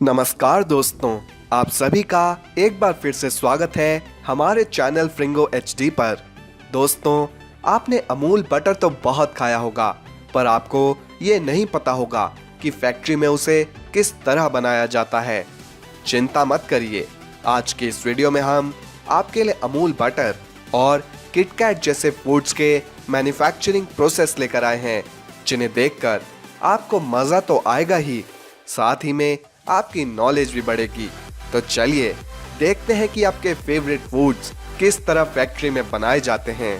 नमस्कार दोस्तों, आप सभी का एक बार फिर से स्वागत है हमारे चैनल फ्रिंगो एचडी पर। दोस्तों, आपने अमूल बटर तो बहुत खाया होगा, पर आपको ये नहीं पता होगा कि फैक्ट्री में उसे किस तरह बनाया जाता है। चिंता मत करिए, आज के इस वीडियो में हम आपके लिए अमूल बटर और किटकैट जैसे फूड्स के मैन्युफैक्चरिंग प्रोसेस लेकर आए हैं, जिन्हें देखकर आपको मज़ा तो आएगा ही, साथ ही में आपकी नॉलेज भी बढ़ेगी। तो चलिए देखते हैं कि आपके फेवरेट फूड्स किस तरह फैक्ट्री में बनाए जाते हैं।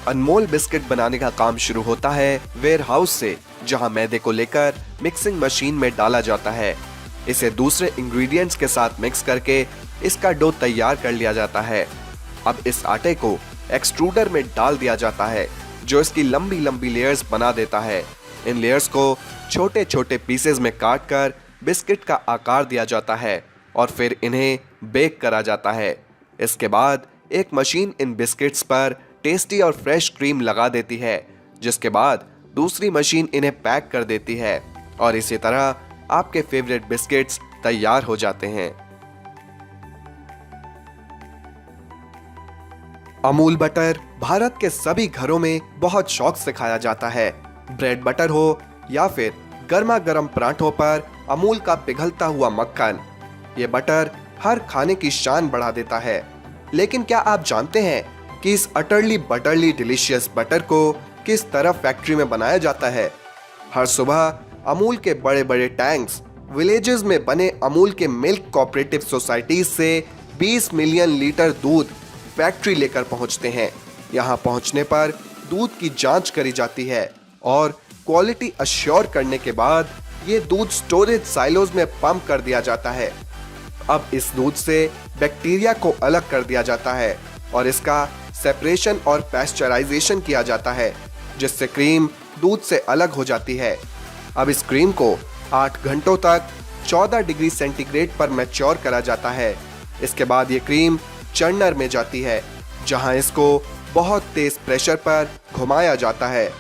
अनमोल बिस्किट बनाने का काम शुरू होता है वेयर हाउस से, जहां मैदे को लेकर मिक्सिंग मशीन में डाला जाता है। इसे दूसरे इंग्रेडिएंट्स के साथ मिक्स करके इसका डो तैयार कर लिया जाता है। अब इस आटे को एक्सट्रूडर में डाल दिया जाता है, जो इसकी लंबी लंबी लेयर्स बना देता है। इन लेयर्स को छोटे छोटे पीसेस में काट कर बिस्किट का आकार दिया जाता है और फिर इन्हें बेक करा जाता है। इसके बाद एक मशीन इन बिस्किट्स पर टेस्टी और फ्रेश क्रीम लगा देती है, जिसके बाद दूसरी मशीन इन्हें पैक कर देती है और इसी तरह आपके फेवरेट बिस्किट्स तैयार हो जाते हैं। अमूल बटर भारत के सभी घरों में बहुत शौक से खाया जाता है। ब्रेड बटर हो या फिर गर्मा गर्म पराठों पर अमूल का पिघलता हुआ मक्खन, ये बटर हर खाने की शान बढ़ा देता है। लेकिन क्या आप जानते हैं कि इस अटरली बटरली डिलीशियस बटर को किस तरह फैक्ट्री में बनाया जाता है? हर सुबह अमूल के बड़े बड़े टैंक्स विलेजेस में बने अमूल के मिल्क कोऑपरेटिव सोसाइटीज से 20 मिलियन लीटर दूध फैक्ट्री लेकर पहुंचते हैं। यहां पहुंचने पर दूध की जांच करी जाती है और क्वालिटी अश्योर करने के बाद ये दूध स्टोरेज साइलोज में पंप कर दिया जाता है। अब इस दूध से बैक्टीरिया को अलग कर दिया जाता है और इसका सेपरेशन और पैस्चराइजेशन किया जाता है, जिससे क्रीम दूध से अलग हो जाती है। अब इस क्रीम को 8 घंटों तक 14 डिग्री सेंटीग्रेड पर मैच्योर करा जाता है। इसके बाद ये क्रीम चर्नर में जाती है, जहां इसको बहुत तेज प्रेशर पर घुमाया जाता है,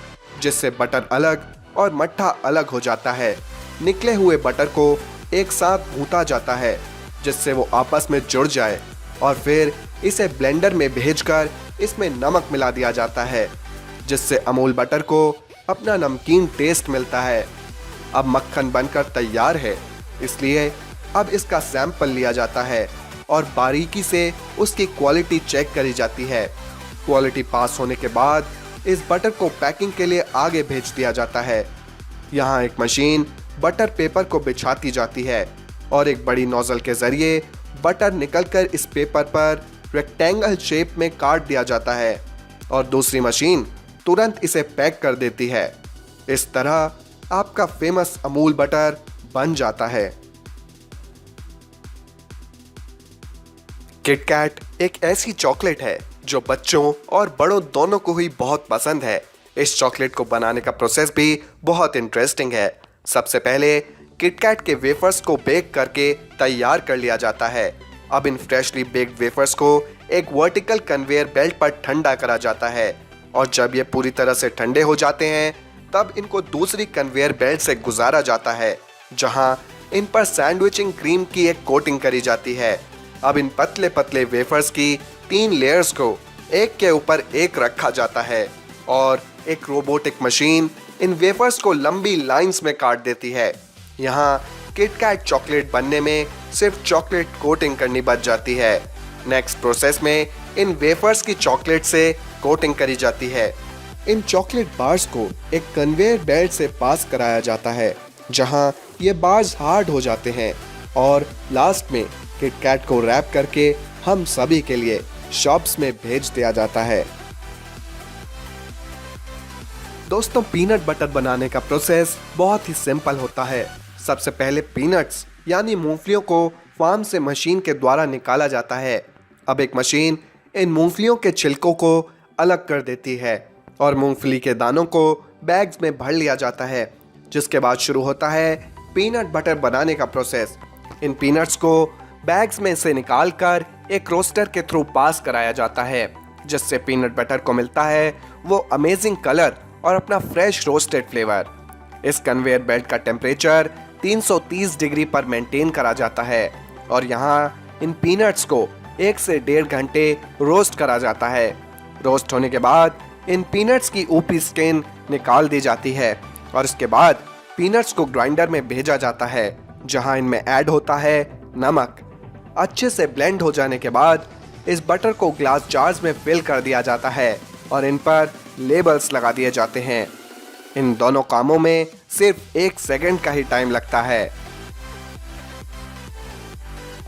जिससे बटर अलग और मट्ठा अलग हो जाता है। निकले हुए बटर को एक साथ भूना जाता है, जिससे वो आपस में जुड़ जाए और फिर इसे ब्लेंडर में भेजकर इसमें नमक मिला दिया जाता है, जिससे अमूल बटर को अपना नमकीन टेस्ट मिलता है। अब मक्खन बनकर तैयार है, इसलिए अब इसका सैंपल लिया जाता है और बारीकी से उसकी क्वालिटी चेक करी जाती है। क्वालिटी पास होने के बाद इस बटर को पैकिंग के लिए आगे भेज दिया जाता है। यहाँ एक मशीन बटर पेपर को बिछाती जाती है और एक बड़ी नोजल के जरिए बटर निकलकर इस पेपर पर रेक्टेंगल शेप में काट दिया जाता है और दूसरी मशीन तुरंत इसे पैक कर देती है। इस तरह आपका फेमस अमूल बटर बन जाता है। किटकैट एक ऐसी चॉकलेट है जो बच्चों और बड़ों दोनों को ही बहुत पसंद है। इस चॉकलेट को बनाने का प्रोसेस भी बहुत इंटरेस्टिंग है। सबसे पहले किटकैट के वेफर्स को बेक करके तैयार कर लिया जाता है। अब इन फ्रेशली बेक्ड वेफर्स को एक वर्टिकल कन्वेयर बेल्ट पर ठंडा करा जाता है और जब ये पूरी तरह से ठंडे हो जाते हैं, तब इनको दूसरी कन्वेयर बेल्ट से गुजारा जाता है, जहां इन पर सैंडविचिंग क्रीम की एक कोटिंग करी जाती है। अब इन पतले पतले वेफर्स की 3 लेयर्स को एक के ऊपर एक रखा जाता है और एक रोबोटिक मशीन इन वेफर्स को लंबी लाइंस में काट देती है। यहाँ किटकैट चॉकलेट बनने में सिर्फ चॉकलेट कोटिंग करनी बच जाती है। नेक्स्ट प्रोसेस में इन वेफर्स की चॉकलेट से कोटिंग करी जाती है। इन चॉकलेट बार्स को एक कन्वेयर बेल्ट से पास कराया जाता है, जहाँ ये बार्स हार्ड हो जाते हैं और लास्ट में किटकैट को रैप करके हम सभी के लिए शॉप्स में भेज दिया जाता है। दोस्तों, पीनट बटर बनाने का प्रोसेस बहुत ही सिंपल होता है। सबसे पहले पीनट्स यानी मूंगफलियों को फार्म से मशीन के द्वारा निकाला जाता है। अब एक मशीन इन मूंगफलियों के छिलकों को अलग कर देती है और मूंगफली के दानों को बैग्स में भर लिया जाता है, जिसके बाद शुरू होता है पीनट बटर बनाने का प्रोसेस। इन पीनट्स को बैग्स में से निकालकर एक रोस्टर के थ्रू पास कराया जाता है, जिससे पीनट बटर को मिलता है वो अमेजिंग कलर और अपना फ्रेश रोस्टेड फ्लेवर। इस कन्वेयर बेल्ट का टेम्परेचर 330 डिग्री पर मेंटेन करा जाता है और यहाँ इन पीनट्स को 1 से 1.5 घंटे रोस्ट करा जाता है। रोस्ट होने के बाद इन पीनट्स की ऊपरी स्किन निकाल दी जाती है और इसके बाद पीनट्स को ग्राइंडर में भेजा जाता है, जहां इनमें ऐड होता है नमक। अच्छे से ब्लेंड हो जाने के बाद इस बटर को ग्लास जार्स में फिल कर दिया जाता है और इन पर लेबल्स लगा दिए जाते हैं। इन दोनों कामों में सिर्फ 1 सेकंड का ही टाइम लगता है।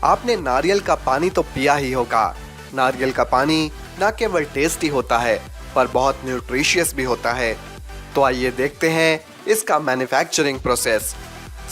आपने नारियल का पानी तो पिया ही होगा। नारियल का पानी न केवल टेस्टी होता है पर बहुत न्यूट्रिशियस भी होता है। तो आइए देखते हैं इसका मैन्युफैक्चरिंग प्रोसेस।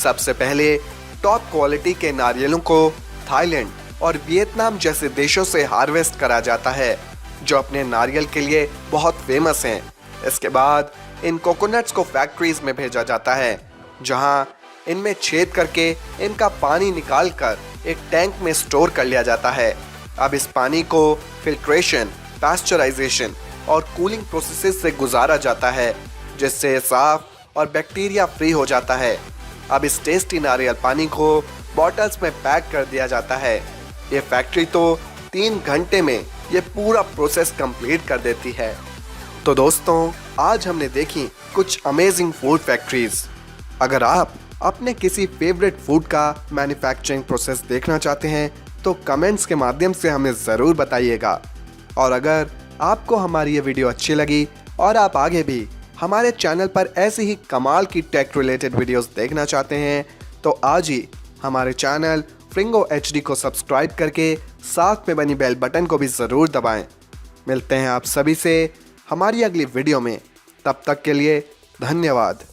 सबसे पहले टॉप क्वालिटी के नारियलों को थाईलैंड और वियतनाम जैसे देशों से हार्वेस्ट करा जाता है, जो अपने नारियल के लिए बहुत फेमस हैं। इसके बाद इन कोकोनट्स को फैक्ट्रीज में भेजा जाता है, जहां इनमें छेद करके इनका पानी निकालकर एक टैंक में स्टोर कर लिया जाता है। अब इस पानी को फिल्ट्रेशन, पास्चराइजेशन और कूलिंग प्रोसेसेस से गुजारा जाता है, जिससे साफ और बैक्टीरिया फ्री हो जाता है। अब इस टेस्टी नारियल पानी को बॉटल्स में पैक कर दिया जाता है। ये फैक्ट्री तो 3 घंटे में ये पूरा प्रोसेस कंप्लीट कर देती है। तो दोस्तों, आज हमने देखी कुछ अमेजिंग फूड फैक्ट्रीज। अगर आप अपने किसी फेवरेट फूड का मैन्युफैक्चरिंग प्रोसेस देखना चाहते हैं तो कमेंट्स के माध्यम से हमें ज़रूर बताइएगा। और अगर आपको हमारी ये वीडियो अच्छी लगी और आप आगे भी हमारे चैनल पर ऐसी ही कमाल की टेक रिलेटेड वीडियोस देखना चाहते हैं तो आज ही हमारे चैनल फ्रिंगो HD को सब्सक्राइब करके साथ में बनी बेल बटन को भी ज़रूर दबाएं। मिलते हैं आप सभी से हमारी अगली वीडियो में। तब तक के लिए धन्यवाद।